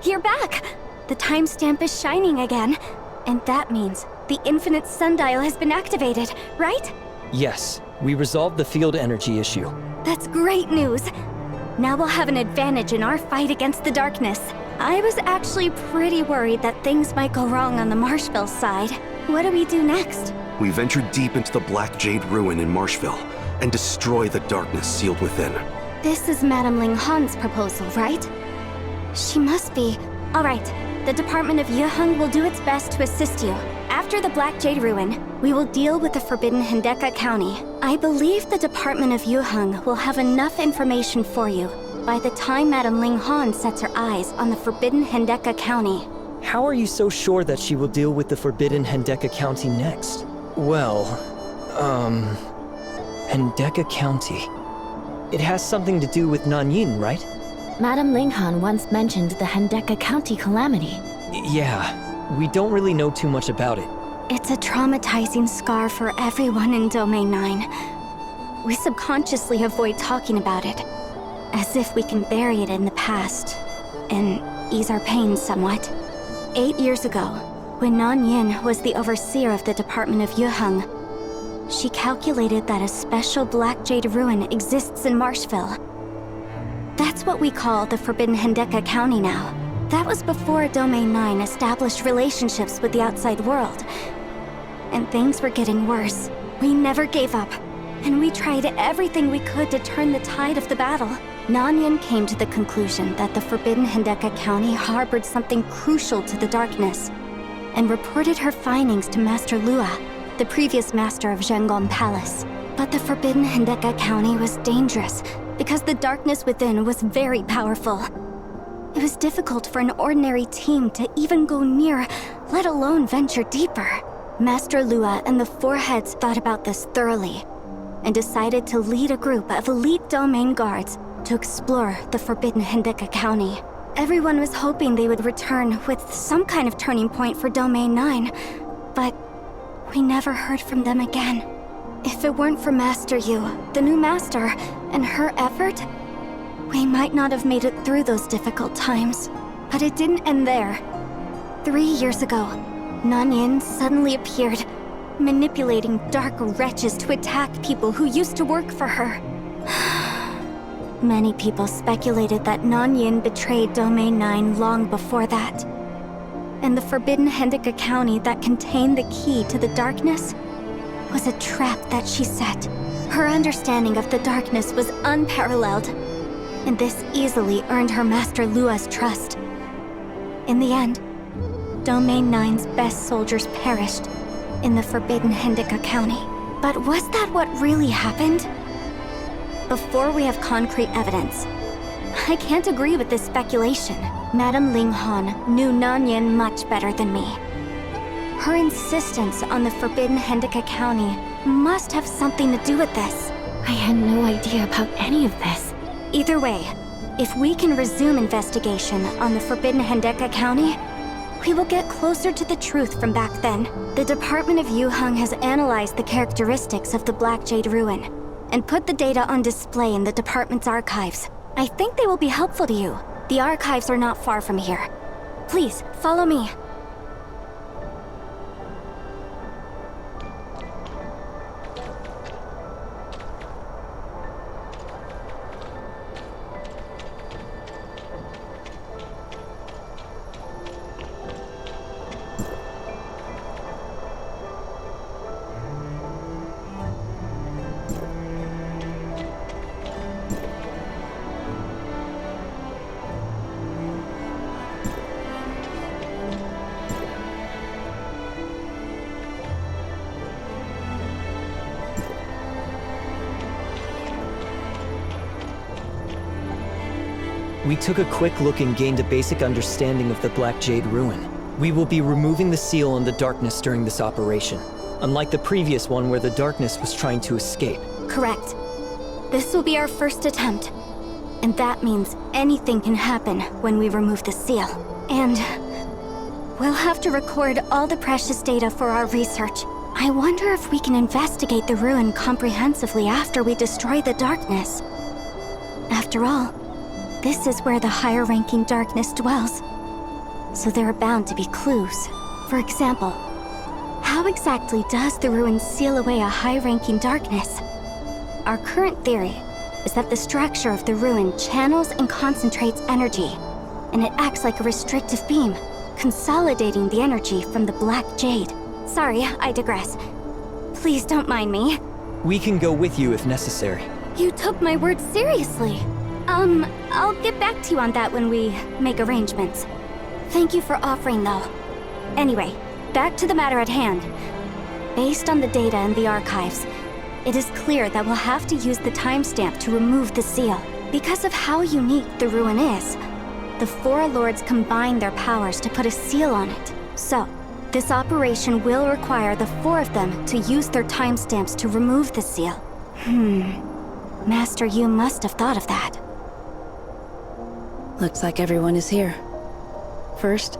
You're back! The timestamp is shining again. And that means the infinite sundial has been activated, right? Yes, we resolved the field energy issue. That's great news! Now we'll have an advantage in our fight against the darkness. I was actually pretty worried that things might go wrong on the Marshville side. What do we do next? We venture deep into the Black Jade Ruin in Marshville and destroy the darkness sealed within. This is Madame Ling Han's proposal, right? She must be. All right, the Department of Yuheng will do its best to assist you. After the Black Jade Ruin, we will deal with the Forbidden Hendeka County. I believe the Department of Yuheng will have enough information for you by the time Madame Ling Han sets her eyes on the Forbidden Hendeka County. How are you so sure that she will deal with the Forbidden Hendeka County next? Well, Hendeka County. It has something to do with Nanyin, right? Madame Ling Han once mentioned the Hendeka County calamity. Yeah, we don't really know too much about it. It's a traumatizing scar for everyone in Domain 9. We subconsciously avoid talking about it, as if we can bury it in the past and ease our pain somewhat. 8 years ago, when Nanyin was the overseer of the Department of Yuheng, she calculated that a special Black Jade Ruin exists in Marshville. That's what we call the Forbidden Hendeka County now. That was before Domain 9 established relationships with the outside world. And things were getting worse. We never gave up, and we tried everything we could to turn the tide of the battle. Nanyin came to the conclusion that the Forbidden Hendeka County harbored something crucial to the darkness, and reported her findings to Master Lua, the previous master of Zhengong Palace. But the Forbidden Hendeka County was dangerous, because the darkness within was very powerful. It was difficult for an ordinary team to even go near, let alone venture deeper. Master Lua and the Four Heads thought about this thoroughly, and decided to lead a group of elite domain guards to explore the Forbidden Hendeka County. Everyone was hoping they would return with some kind of turning point for Domain 9, but we never heard from them again. If it weren't for Master Yu, the new master, and her effort, we might not have made it through those difficult times. But it didn't end there. 3 years ago, Nanyin suddenly appeared, manipulating dark wretches to attack people who used to work for her. Many people speculated that Nanyin betrayed Domain 9 long before that. And the Forbidden Hendeka County that contained the key to the darkness was a trap that she set. Her understanding of the darkness was unparalleled, and this easily earned her Master Lua's trust. In the end, Domain 9's best soldiers perished in the Forbidden Hendeka County. But was that what really happened? Before we have concrete evidence, I can't agree with this speculation. Madame Ling Han knew Nanyin much better than me. Her insistence on the Forbidden Hendeka County must have something to do with this. I had no idea about any of this. Either way, if we can resume investigation on the Forbidden Hendeka County, we will get closer to the truth from back then. The Department of Yuheng has analyzed the characteristics of the Black Jade Ruin and put the data on display in the department's archives. I think they will be helpful to you. The archives are not far from here. Please, follow me. We took a quick look and gained a basic understanding of the Black Jade Ruin. We will be removing the seal on the darkness during this operation, unlike the previous one where the darkness was trying to escape. Correct. This will be our first attempt. And that means anything can happen when we remove the seal. And we'll have to record all the precious data for our research. I wonder if we can investigate the ruin comprehensively after we destroy the darkness. After all, this is where the higher-ranking darkness dwells. So there are bound to be clues. For example, how exactly does the ruin seal away a high-ranking darkness? Our current theory is that the structure of the ruin channels and concentrates energy, and it acts like a restrictive beam, consolidating the energy from the Black Jade. Sorry, I digress. Please don't mind me. We can go with you if necessary. You took my words seriously. I'll get back to you on that when we make arrangements. Thank you for offering, though. Anyway, back to the matter at hand. Based on the data in the archives, it is clear that we'll have to use the timestamp to remove the seal. Because of how unique the ruin is, the four lords combined their powers to put a seal on it. So, this operation will require the four of them to use their timestamps to remove the seal. Master Yu must have thought of that. Looks like everyone is here. First,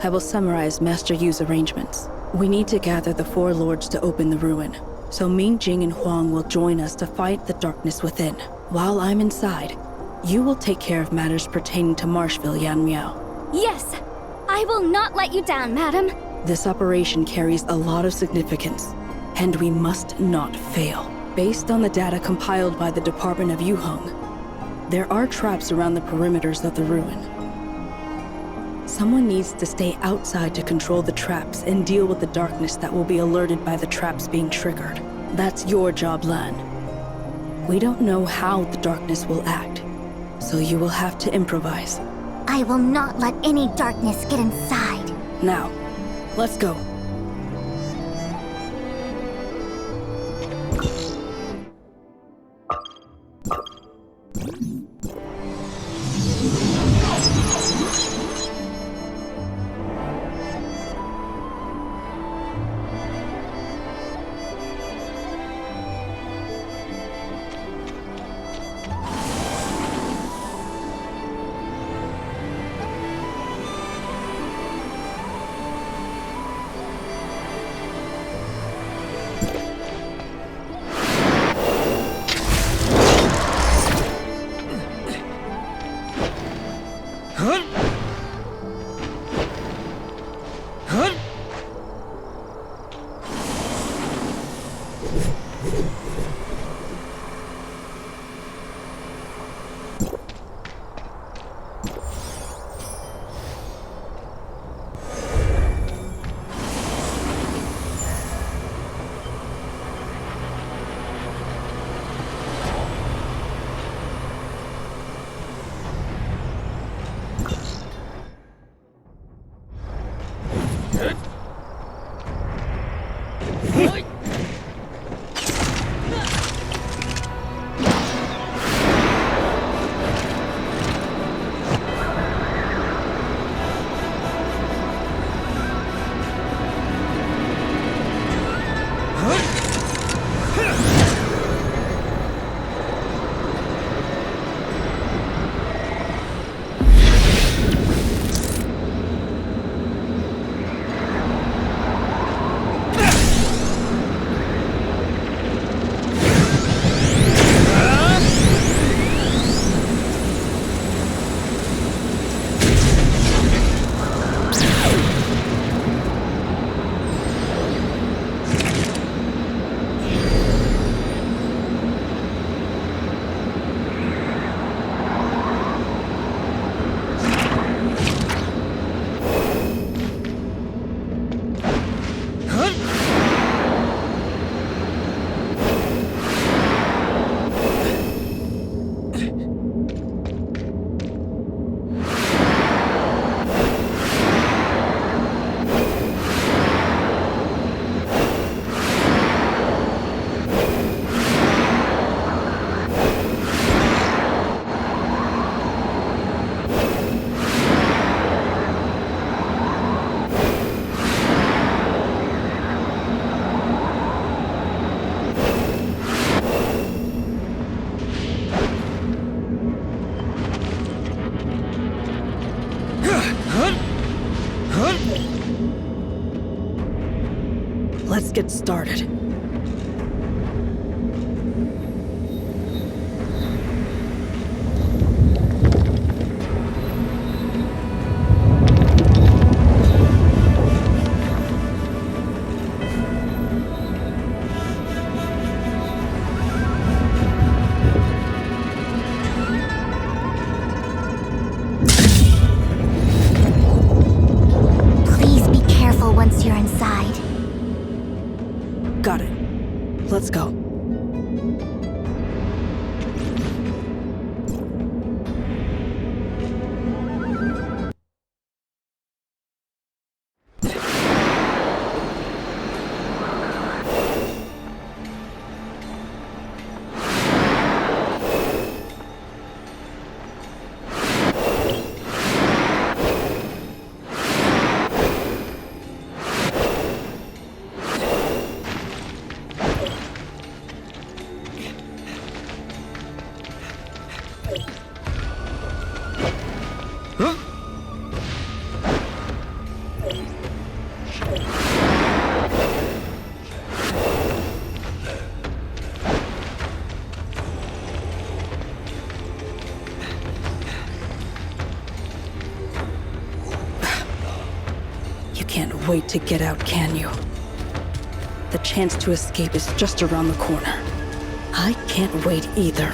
I will summarize Master Yu's arrangements. We need to gather the four lords to open the ruin, so Ming Jing and Huang will join us to fight the darkness within. While I'm inside, you will take care of matters pertaining to Marshville, Yan Miao. Yes! I will not let you down, madam! This operation carries a lot of significance, and we must not fail. Based on the data compiled by the Department of Yuheng, there are traps around the perimeters of the ruin. Someone needs to stay outside to control the traps and deal with the darkness that will be alerted by the traps being triggered. That's your job, Lan. We don't know how the darkness will act, so you will have to improvise. I will not let any darkness get inside. Now, let's go. Let's get started. Please be careful once you're inside. Got it. Let's go. You can't wait to get out, can you? The chance to escape is just around the corner. I can't wait either.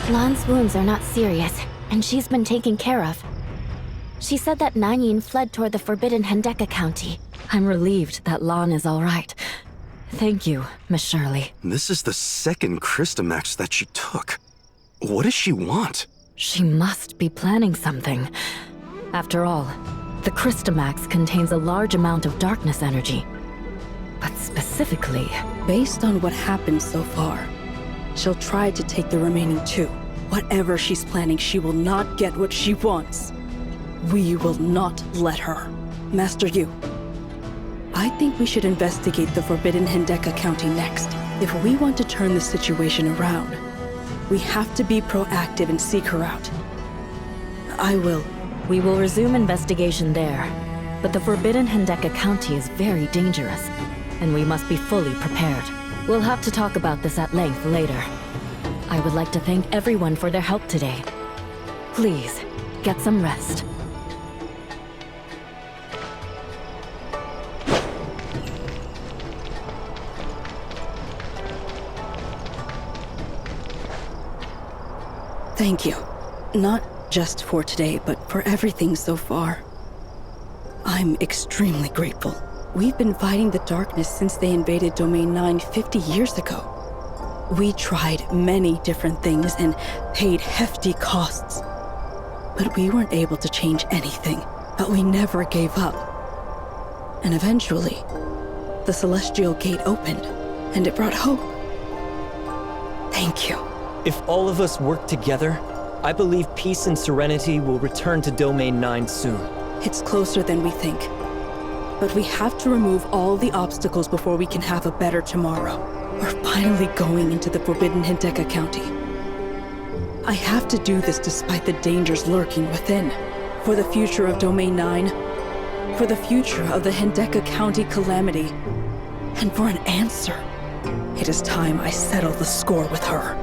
Lan's wounds are not serious, and she's been taken care of. She said that Nanyin fled toward the forbidden Hendeka County. I'm relieved that Lan is all right. Thank you, Miss Shirley. This is the second Christamax that she took. What does she want? She must be planning something. After all, the Christamax contains a large amount of darkness energy. But specifically... Based on what happened so far, she'll try to take the remaining two. Whatever she's planning, she will not get what she wants. We will not let her. Master Yu, I think we should investigate the Forbidden Hendeka County next. If we want to turn the situation around, we have to be proactive and seek her out. I will. We will resume investigation there. But the Forbidden Hendeka County is very dangerous, and we must be fully prepared. We'll have to talk about this at length later. I would like to thank everyone for their help today. Please, get some rest. Thank you. Not just for today, but for everything so far. I'm extremely grateful. We've been fighting the darkness since they invaded Domain 9 50 years ago. We tried many different things and paid hefty costs. But we weren't able to change anything. But we never gave up. And eventually, the Celestial Gate opened, and it brought hope. Thank you. If all of us work together, I believe peace and serenity will return to Domain 9 soon. It's closer than we think. But we have to remove all the obstacles before we can have a better tomorrow. We're finally going into the Forbidden Hendeka County. I have to do this despite the dangers lurking within. For the future of Domain 9, for the future of the Hendeka County calamity, and for an answer. It is time I settle the score with her.